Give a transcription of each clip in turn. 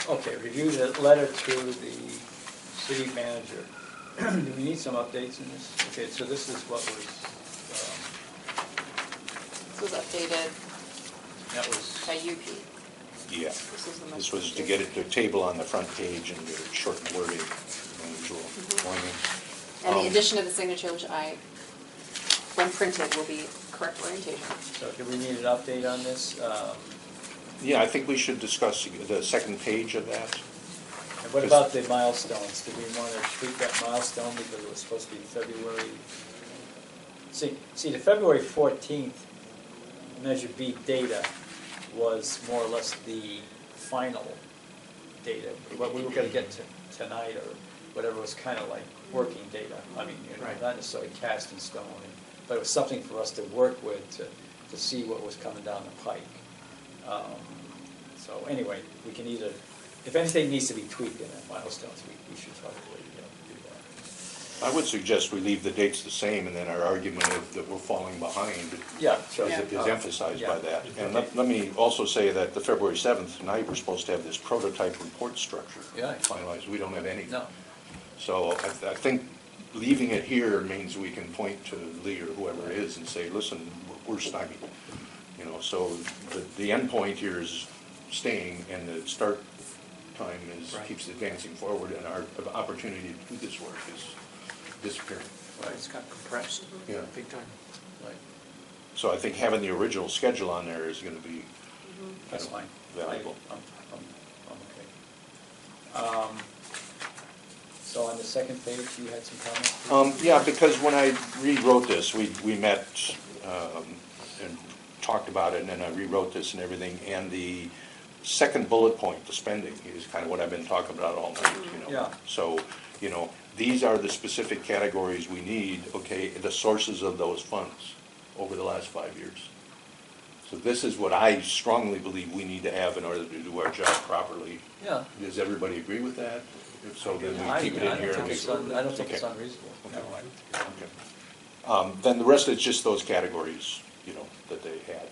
Okay, review the letter to the city manager. Do we need some updates in this? Okay, so this is what was, This was updated that was, by UP. Yeah. This is the This most was to updated. get it, the table on the front page and the shortened wording, unusual wording. And the addition of the signature, which when printed, will be correct orientation. so do we need an update on this? Yeah, I think we should discuss the second page of that. And what about the milestones? Do we want to tweak that milestone because it was supposed to be February? See, the February 14th Measure B data was more or less the final data. What we were going to get to tonight or whatever was kind of like working data. I mean, Right. not necessarily cast in stone, but it was something for us to work with to see what was coming down the pike. So anyway, we can either, if anything needs to be tweaked in the milestones, we should probably do that. I would suggest we leave the dates the same, and then our argument that we're falling behind Yeah, sure. is emphasized by Yeah. that. And let me also say that the February 7th, tonight, we're supposed to have this prototype report structure Yeah. finalized. We don't have any. No. So I think leaving it here means we can point to Lee or whoever it is and say, listen, we're stymied. So the end point here is staying, and the start time keeps advancing forward, and our opportunity to do this work is disappearing. Right, it's got compressed. Yeah. Big time. Right. So I think having the original schedule on there is going to be That's fine. valuable. I'm okay. So on the second page, you had some comments? Yeah, because when I rewrote this, we met and talked about it, and then I rewrote this and everything, and the second bullet point, the spending, is kind of what I've been talking about all night, Yeah. So, these are the specific categories we need, okay, the sources of those funds over the last 5 years. So this is what I strongly believe we need to have in order to do our job properly. Yeah. Does everybody agree with that? If so, then I we keep it in here. don't and think it's Okay. unreasonable. Okay. No, Okay. Then the rest is just those categories, that they had.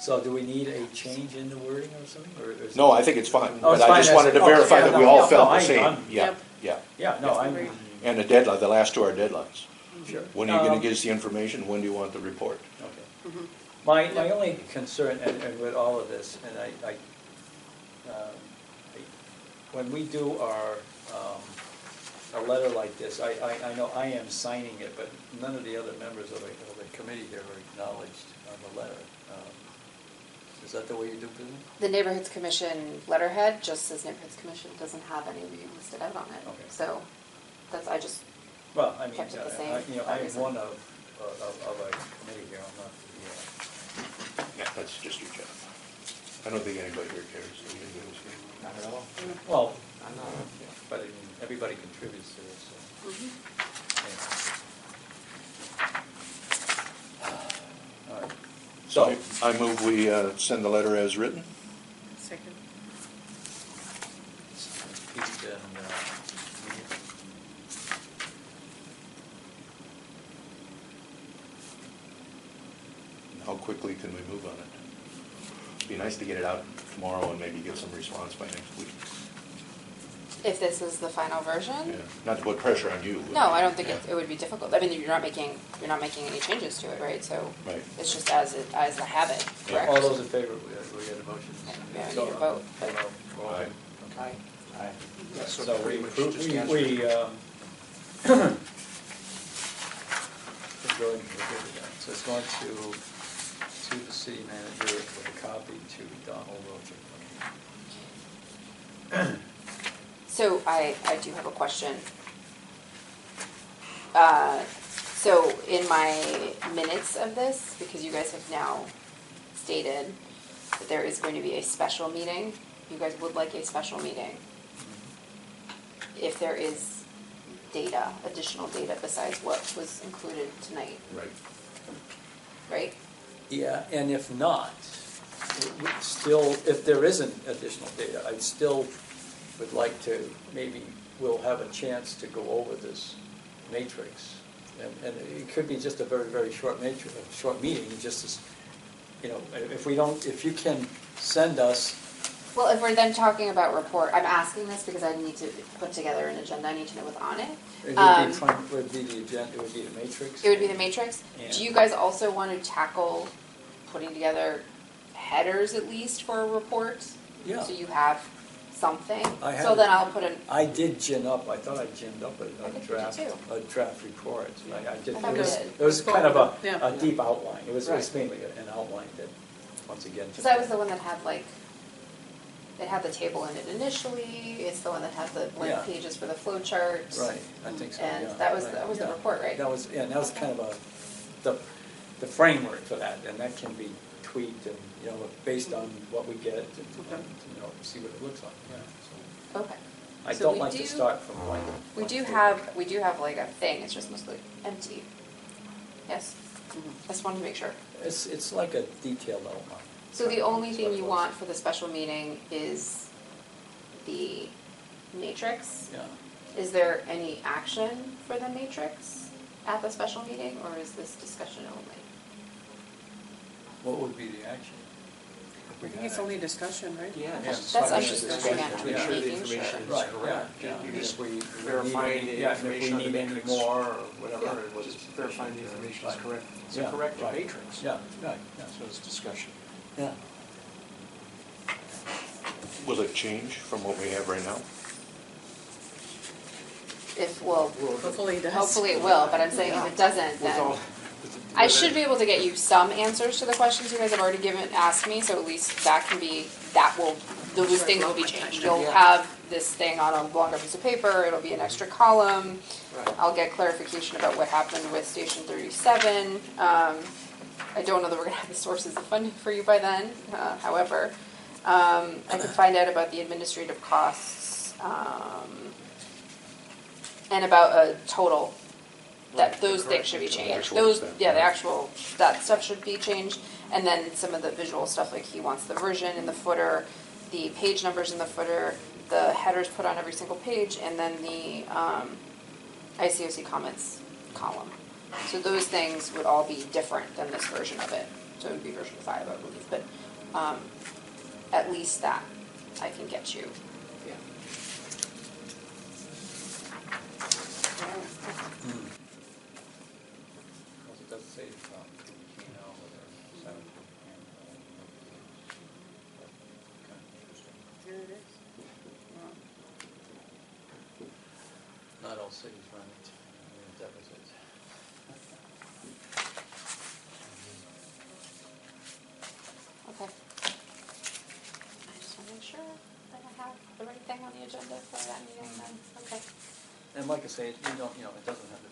So do we need a change in the wording or something? Or is No, it- I think it's fine, Oh, but it's I fine just as- wanted to oh, verify yeah, that we no, all no, felt the I'm- same. Yeah, Yep. yeah. Yeah, no, I'm, And the deadline, the last two are deadlines. sure. When are you going to give us the information? When do you want the report? Okay. My only concern, and with all of this, and when we do a letter like this, I know I am signing it, but none of the other members of the committee here are acknowledged on the letter. Is that the way you do business? The Neighborhoods Commission letterhead just says Neighborhoods Commission, doesn't have any of you listed out on it. Okay. So I just, Well, I mean, Kept it the same, I am obviously. one of a committee here, I'm not the, Yeah, that's just your job. I don't think anybody here cares. Not at all. well, I'm not. but I mean, everybody contributes to this, so. All right. So I move we send the letter as written. second. Pete and, How quickly can we move on it? It'd be nice to get it out tomorrow and maybe get some response by next week. If this is the final version? Yeah. Not to put pressure on you. but- No, I don't think it would be difficult. I mean, you're not making any changes to it, right? So Right. it's just as a habit, correct? all those in favor, we get a motion. Yeah, we need a vote. Aye. Aye. Aye. Yeah, So pretty we much approve, just we, answer. we're going to, so it's going to the city manager with a copy to Donald Roger. So I do have a question. So in my minutes of this, because you guys have now stated that there is going to be a special meeting, you guys would like a special meeting if there is data, additional data besides what was included tonight, Right. right? Yeah, and if not, still, if there isn't additional data, I still would like to, maybe we'll have a chance to go over this matrix. And it could be just a very, very short matrix, a short meeting, just as, if you can send us, Well, if we're then talking about report, I'm asking this because I need to put together an agenda, I need to know what's on it. it would be the agenda, it would be the matrix. It would be the matrix. And- Do you guys also want to tackle putting together headers at least for a report? Yeah. So you have something? I have So it. then I'll put an, I did gin up, I thought I ginned up I a think you draft, did a draft report. I did, I thought it we was, did. it was kind of Yeah. a deep outline. It was Right. mainly an outline that, once again. because that was the one that had like, it had the table in it initially, it's the one that had the blank Yeah. pages for the flow charts. Right, I think so, And yeah. that was right, the yeah. report, right? That was, yeah, and that was kind of the framework for that, and that can be tweaked and, you know, based on what we get and, you know, see what it looks like, yeah. So Okay. I So don't we like to do- start from blank. We do have like a thing, it's just mostly empty. Yes? I just wanted to make sure. It's like a detailed outline. So the only That's thing what it you was. want for the special meeting is the matrix? Yeah. Is there any action for the matrix at the special meeting, or is this discussion only? What would be the action? I think it's only discussion, right? Yeah. That's fine. I'm just looking at To ensure the making information sure. is Right, correct. yeah, You and just if we verifying need any- the yeah, and if we information on the need any matrix. more or whatever, Yeah, it was. just verifying the information is Right. correct. It's Yeah, a correct right. matrix. Yeah, right, yeah. So it's discussion. Yeah. Will it change from what we have right now? Hopefully it does. Hopefully it will, but I'm saying if it doesn't, With all- then I should be able to get you some answers to the questions you guys have already asked me, so at least those things will be changed. You'll Yeah. have this thing on a longer piece of paper, it'll be an extra column. Right. I'll get clarification about what happened with Station 37. I don't know that we're gonna have the sources of funding for you by then, however. I could find out about the administrative costs, and about a total, that those things should be changed. Actual Those, stuff, yeah, the yeah. actual, that stuff should be changed. And then some of the visual stuff, like he wants the version in the footer, the page numbers in the footer, the headers put on every single page, and then the ICOC comments column. So those things would all be different than this version of it. So it would be version 5, I believe, but at least that I can get you. Yeah. Because it does say Gmail or 7. Here it is. Wow. Not all cities run it, deficits. Okay. I just want to make sure that I have the right thing on the agenda for that meeting then. Okay. And like I say, you don't, you know, it doesn't have to